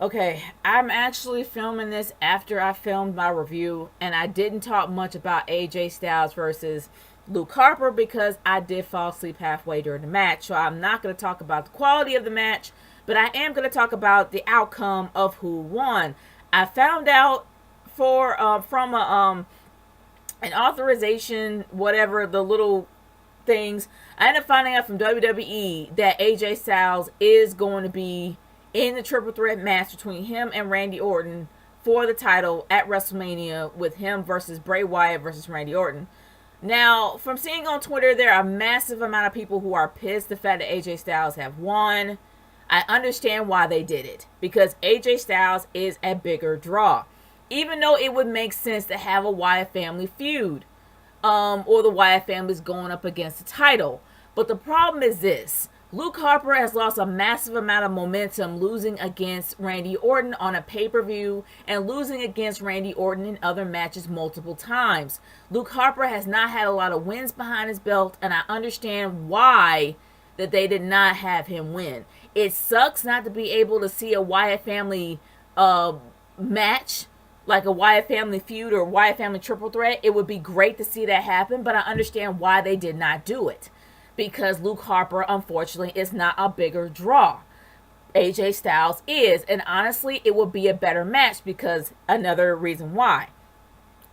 Okay, I'm actually filming this after I filmed my review, and I didn't talk much about AJ Styles versus Luke Harper because I did fall asleep halfway during the match. So I'm not going to talk about the quality of the match, but I am going to talk about the outcome of who won. I found out from an authorization, whatever the little things. I ended up finding out from WWE that AJ Styles is going to be in the triple threat match between him and Randy Orton for the title at WrestleMania, with him versus Bray Wyatt versus Randy Orton. Now, from seeing on Twitter, there are a massive amount of people who are pissed the fact that AJ Styles have won. I understand why they did it, because AJ Styles is a bigger draw. Even though it would make sense to have a Wyatt family feud, or the Wyatt family's going up against the title. But the problem is this: Luke Harper has lost a massive amount of momentum, losing against Randy Orton on a pay-per-view and losing against Randy Orton in other matches multiple times. Luke Harper has not had a lot of wins behind his belt, and I understand why that they did not have him win. It sucks not to be able to see a Wyatt family match, like a Wyatt family feud or Wyatt family triple threat. It would be great to see that happen, but I understand why they did not do it, because Luke Harper, unfortunately, is not a bigger draw. AJ Styles is, and honestly, it would be a better match, because another reason why.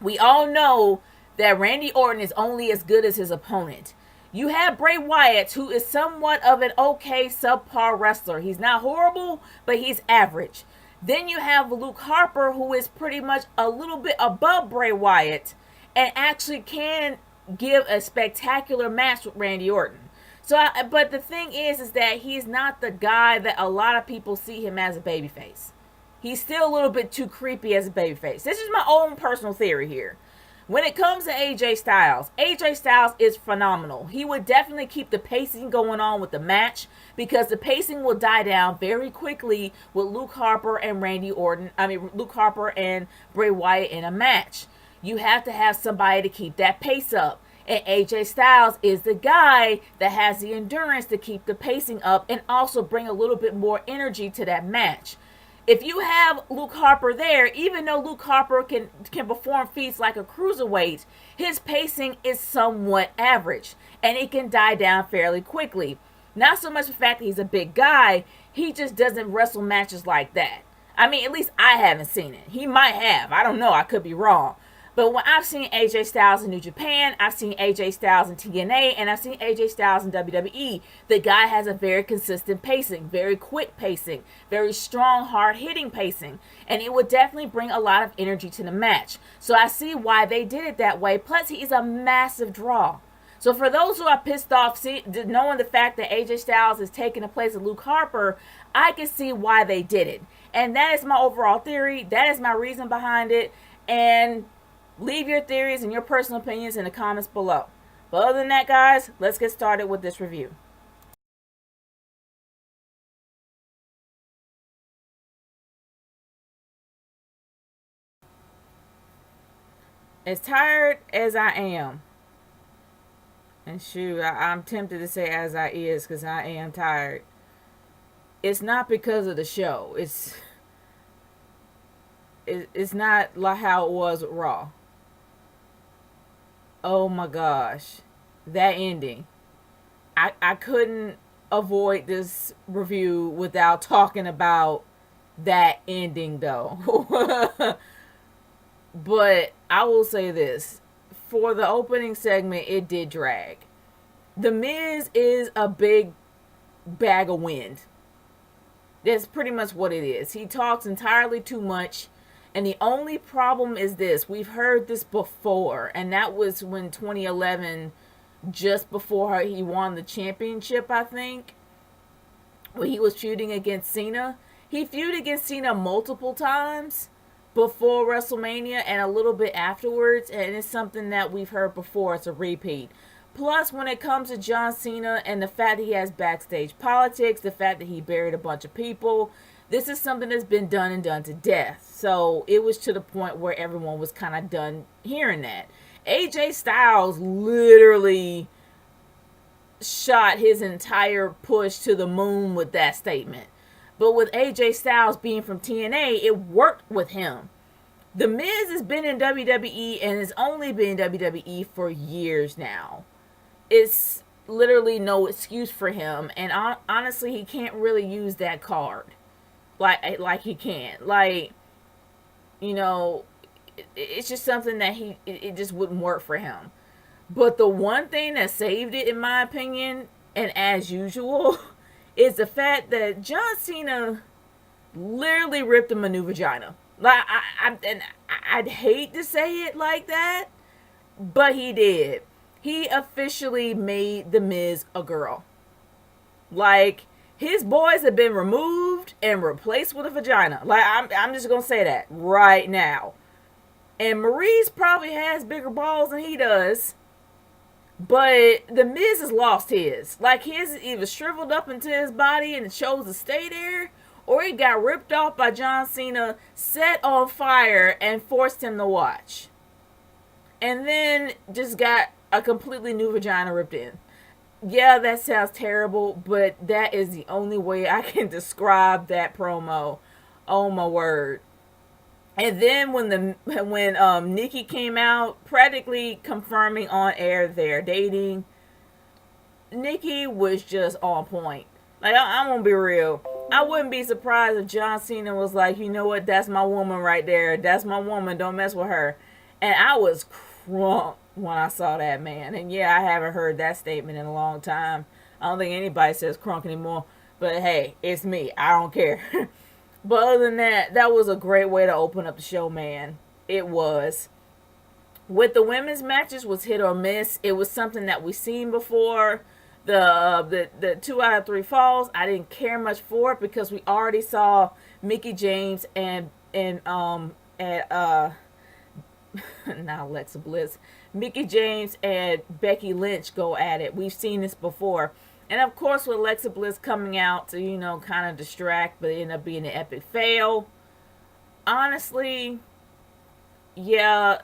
We all know that Randy Orton is only as good as his opponent. You have Bray Wyatt, who is somewhat of an okay subpar wrestler. He's not horrible, but he's average. Then you have Luke Harper, who is pretty much a little bit above Bray Wyatt and actually can give a spectacular match with Randy Orton. But the thing is that he's not the guy that a lot of people see him as a babyface. He's still a little bit too creepy as a babyface. This is my own personal theory here. When it comes to AJ Styles is phenomenal. He would definitely keep the pacing going on with the match, because the pacing will die down very quickly with Luke Harper and Luke Harper and Bray Wyatt in a match. You have to have somebody to keep that pace up. And AJ Styles is the guy that has the endurance to keep the pacing up and also bring a little bit more energy to that match. If you have Luke Harper there, even though Luke Harper can perform feats like a cruiserweight, his pacing is somewhat average, and it can die down fairly quickly. Not so much the fact that he's a big guy, he just doesn't wrestle matches like that. I mean, at least I haven't seen it. He might have. I don't know. I could be wrong. But when I've seen AJ Styles in New Japan, I've seen AJ Styles in TNA, and I've seen AJ Styles in WWE. The guy has a very consistent pacing, very quick pacing, very strong, hard-hitting pacing, and it would definitely bring a lot of energy to the match. So I see why they did it that way. Plus, he is a massive draw. So for those who are pissed off knowing the fact that AJ Styles is taking the place of Luke Harper, I can see why they did it. And that is my overall theory. That is my reason behind it. And leave your theories and your personal opinions in the comments below. But other than that, guys, let's get started with this review. As tired as I am, and shoot, I'm tempted to say as I is, because I am tired. It's not because of the show. It's not like how it was with Raw. Oh my gosh, that ending. I couldn't avoid this review without talking about that ending, though. But I will say this: for the opening segment, it did drag. The Miz is a big bag of wind. That's pretty much what it is. He talks entirely too much. And the only problem is this: we've heard this before, and that was when 2011, just before he won the championship, I think, when he was feuding against Cena. He feuded against Cena multiple times before WrestleMania and a little bit afterwards, and it's something that we've heard before. It's a repeat. Plus, when it comes to John Cena and the fact that he has backstage politics, the fact that he buried a bunch of people, this is something that's been done and done to death. So it was to the point where everyone was kind of done hearing that. AJ Styles literally shot his entire push to the moon with that statement. But with AJ Styles being from TNA, it worked with him. The Miz has been in WWE and has only been in WWE for years now. It's literally no excuse for him, and honestly, he can't really use that card like he can. Like, you know, it's just something that it just wouldn't work for him. But the one thing that saved it, in my opinion, and as usual, is the fact that John Cena literally ripped him a new vagina. Like, I'd hate to say it like that, but he did. He officially made The Miz a girl. Like, his boys have been removed and replaced with a vagina. Like, I'm just gonna say that right now. And Maurice probably has bigger balls than he does. But The Miz has lost his. Like, his is either shriveled up into his body and chose to stay there, or it got ripped off by John Cena, set on fire, and forced him to watch. And then just got a completely new vagina ripped in. Yeah, that sounds terrible, but that is the only way I can describe that promo. Oh my word. And then when Nikki came out, practically confirming on air they're dating, Nikki was just on point. Like, I'm gonna be real. I wouldn't be surprised if John Cena was like, you know what, that's my woman right there. That's my woman. Don't mess with her. And I was crunk when I saw that, man. And yeah, I haven't heard that statement in a long time. I don't think anybody says crunk anymore. But hey, it's me. I don't care. But other than that, that was a great way to open up the show, man. It was. With the women's matches was hit or miss. It was something that we've seen before. The 2 out of 3 falls, I didn't care much for it because we already saw Mickie James and not Alexa Bliss, Mickie James and Becky Lynch go at it. We've seen this before. And of course, with Alexa Bliss coming out to, you know, kind of distract, but it ended up being an epic fail. Honestly, yeah,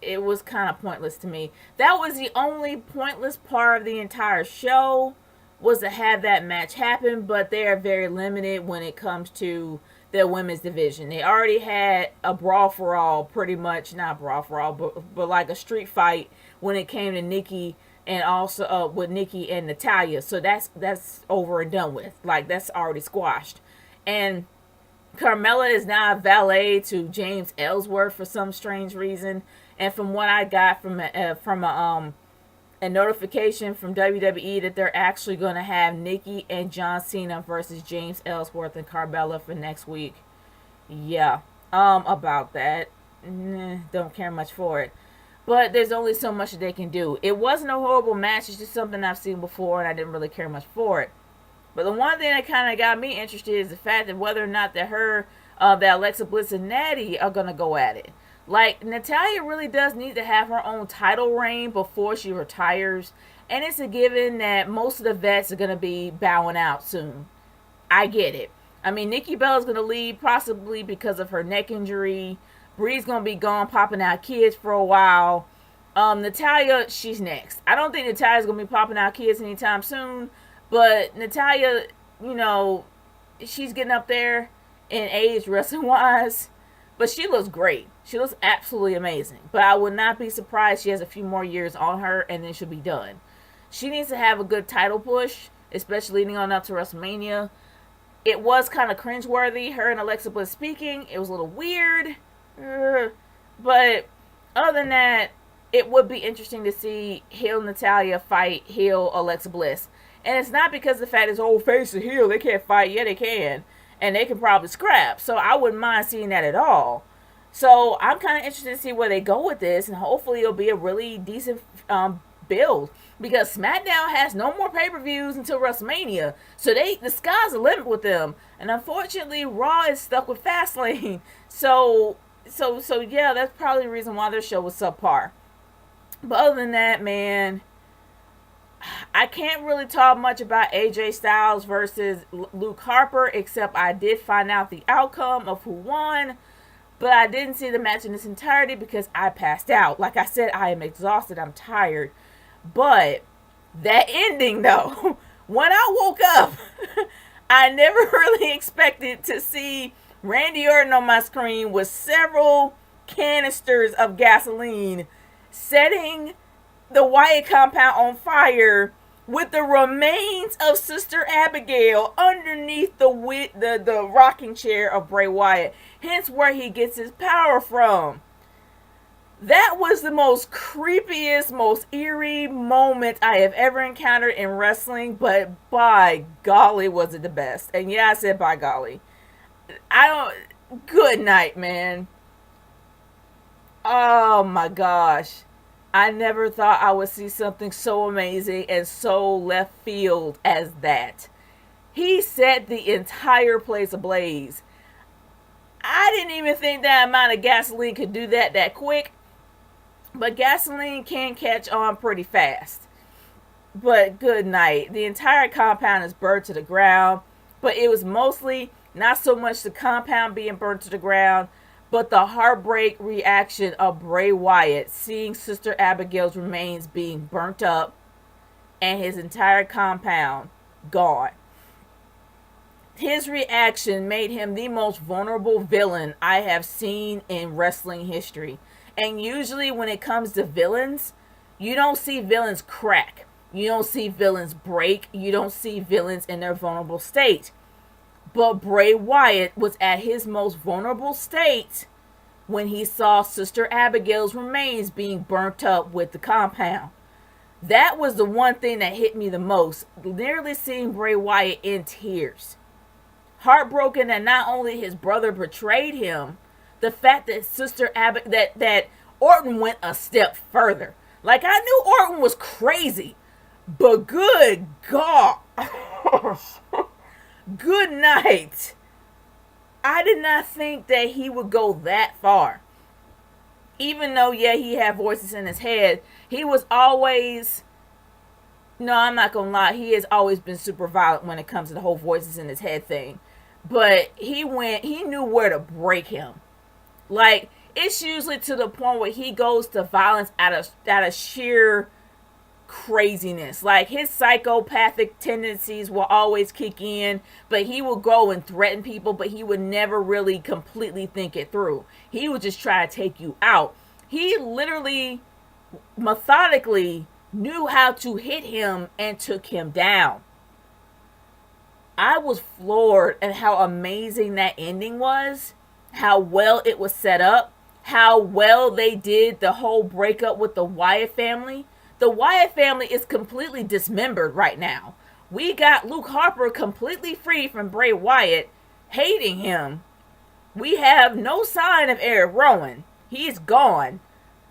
it was kind of pointless to me. That was the only pointless part of the entire show, was to have that match happen, but they are very limited when it comes to their women's division. They already had a brawl for all, pretty much, not brawl for all, but like a street fight when it came to Nikki, and also with Nikki and Natalya. So that's over and done with. Like, that's already squashed. And Carmella is now a valet to James Ellsworth for some strange reason. And from what I got from a notification from WWE that they're actually going to have Nikki and John Cena versus James Ellsworth and Carmella for next week. Yeah, about that, don't care much for it. But there's only so much that they can do. It wasn't a horrible match. It's just something I've seen before, and I didn't really care much for it. But the one thing that kind of got me interested is the fact that whether or not that Alexa Bliss and Natty are going to go at it. Like, Natalya really does need to have her own title reign before she retires. And it's a given that most of the vets are going to be bowing out soon. I get it. I mean, Nikki Bella's going to leave possibly because of her neck injury. Bree's going to be gone, popping out kids for a while. Natalya, she's next. I don't think Natalya's going to be popping out kids anytime soon. But Natalya, you know, she's getting up there in age wrestling-wise. But she looks great. She looks absolutely amazing. But I would not be surprised she has a few more years on her and then she'll be done. She needs to have a good title push, especially leading on up to WrestleMania. It was kind of cringeworthy, her and Alexa Bliss speaking. It was a little weird. But other than that, it would be interesting to see heel Natalya fight heel Alexa Bliss. And it's not because the fact is, oh, face to heel, they can't fight. Yeah, they can. And they can probably scrap. So I wouldn't mind seeing that at all. So I'm kind of interested to see where they go with this. And hopefully it'll be a really decent build. Because SmackDown has no more pay-per-views until WrestleMania. So the sky's the limit with them. And unfortunately, Raw is stuck with Fastlane. So yeah, that's probably the reason why their show was subpar. But other than that, man, I can't really talk much about AJ Styles versus Luke Harper, except I did find out the outcome of who won. But I didn't see the match in its entirety because I passed out. Like I said, I am exhausted. I'm tired. But that ending, though, when I woke up, I never really expected to see Randy Orton on my screen with several canisters of gasoline setting the Wyatt compound on fire with the remains of Sister Abigail underneath the rocking chair of Bray Wyatt, hence where he gets his power from. That was the most creepiest, most eerie moment I have ever encountered in wrestling, but by golly was it the best. And yeah, I said by golly. Good night, man. Oh my gosh. I never thought I would see something so amazing and so left field as that. He set the entire place ablaze. I didn't even think that amount of gasoline could do that quick. But gasoline can catch on pretty fast. But good night. The entire compound is burned to the ground. But it was mostly not so much the compound being burned to the ground, but the heartbreak reaction of Bray Wyatt seeing Sister Abigail's remains being burnt up and his entire compound gone. His reaction made him the most vulnerable villain I have seen in wrestling history. And usually when it comes to villains, you don't see villains crack. You don't see villains break. You don't see villains in their vulnerable state. But Bray Wyatt was at his most vulnerable state when he saw Sister Abigail's remains being burnt up with the compound. That was the one thing that hit me the most. Nearly seeing Bray Wyatt in tears. Heartbroken that not only his brother betrayed him, the fact that that Orton went a step further. Like, I knew Orton was crazy, but good God. Good night. I did not think that he would go that far. Even though, yeah, he had voices in his head, he was always... No, I'm not gonna lie. He has always been super violent when it comes to the whole voices in his head thing. But he knew where to break him. Like, it's usually to the point where he goes to violence out of sheer craziness. Like, his psychopathic tendencies will always kick in, but he will go and threaten people, but he would never really completely think it through. He would just try to take you out. He literally, methodically knew how to hit him and took him down. I was floored at how amazing that ending was, how well it was set up, how well they did the whole breakup with the Wyatt family. The Wyatt family is completely dismembered right now. We got Luke Harper completely free from Bray Wyatt, hating him. We have no sign of Eric Rowan. He's gone.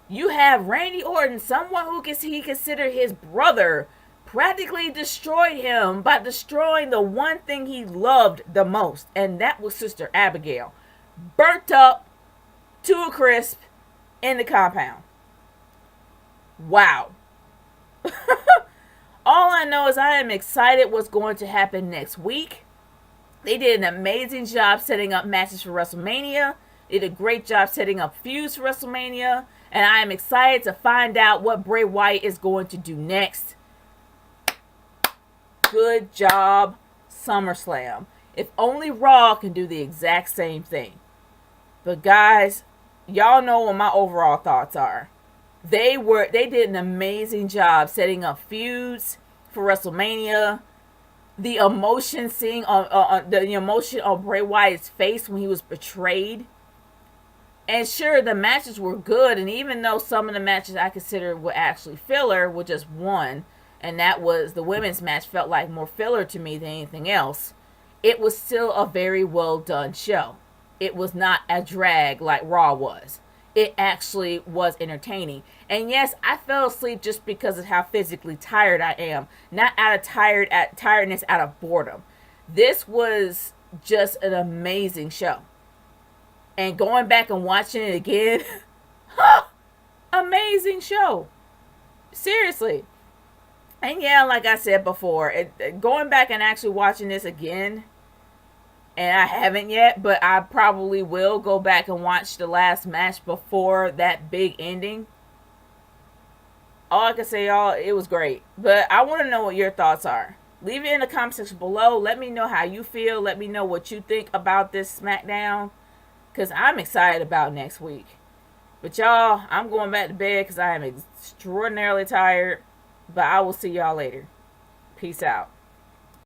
You have Randy Orton, someone who he considered his brother, practically destroyed him by destroying the one thing he loved the most, and that was Sister Abigail. Burnt up to a crisp in the compound. Wow. All I know is I am excited what's going to happen next week. They did an amazing job setting up matches for WrestleMania. They did a great job setting up feuds for WrestleMania. And I am excited to find out what Bray Wyatt is going to do next. Good job, SummerSlam. If only Raw can do the exact same thing. But guys, y'all know what my overall thoughts are. They did an amazing job setting up feuds for WrestleMania. The emotion seeing the emotion on Bray Wyatt's face when he was betrayed. And sure, the matches were good, and even though some of the matches I considered were actually filler, were just one, and that was the women's match felt like more filler to me than anything else, it was still a very well done show. It was not a drag like Raw was. It actually was entertaining. And yes, I fell asleep just because of how physically tired I am. Not out of tiredness, out of boredom. This was just an amazing show. And going back and watching it again, amazing show. Seriously. And yeah, like I said before, going back and actually watching this again, and I haven't yet, but I probably will go back and watch the last match before that big ending. All I can say, y'all, it was great. But I want to know what your thoughts are. Leave it in the comment section below. Let me know how you feel. Let me know what you think about this SmackDown, because I'm excited about next week. But y'all, I'm going back to bed because I am extraordinarily tired. But I will see y'all later. Peace out.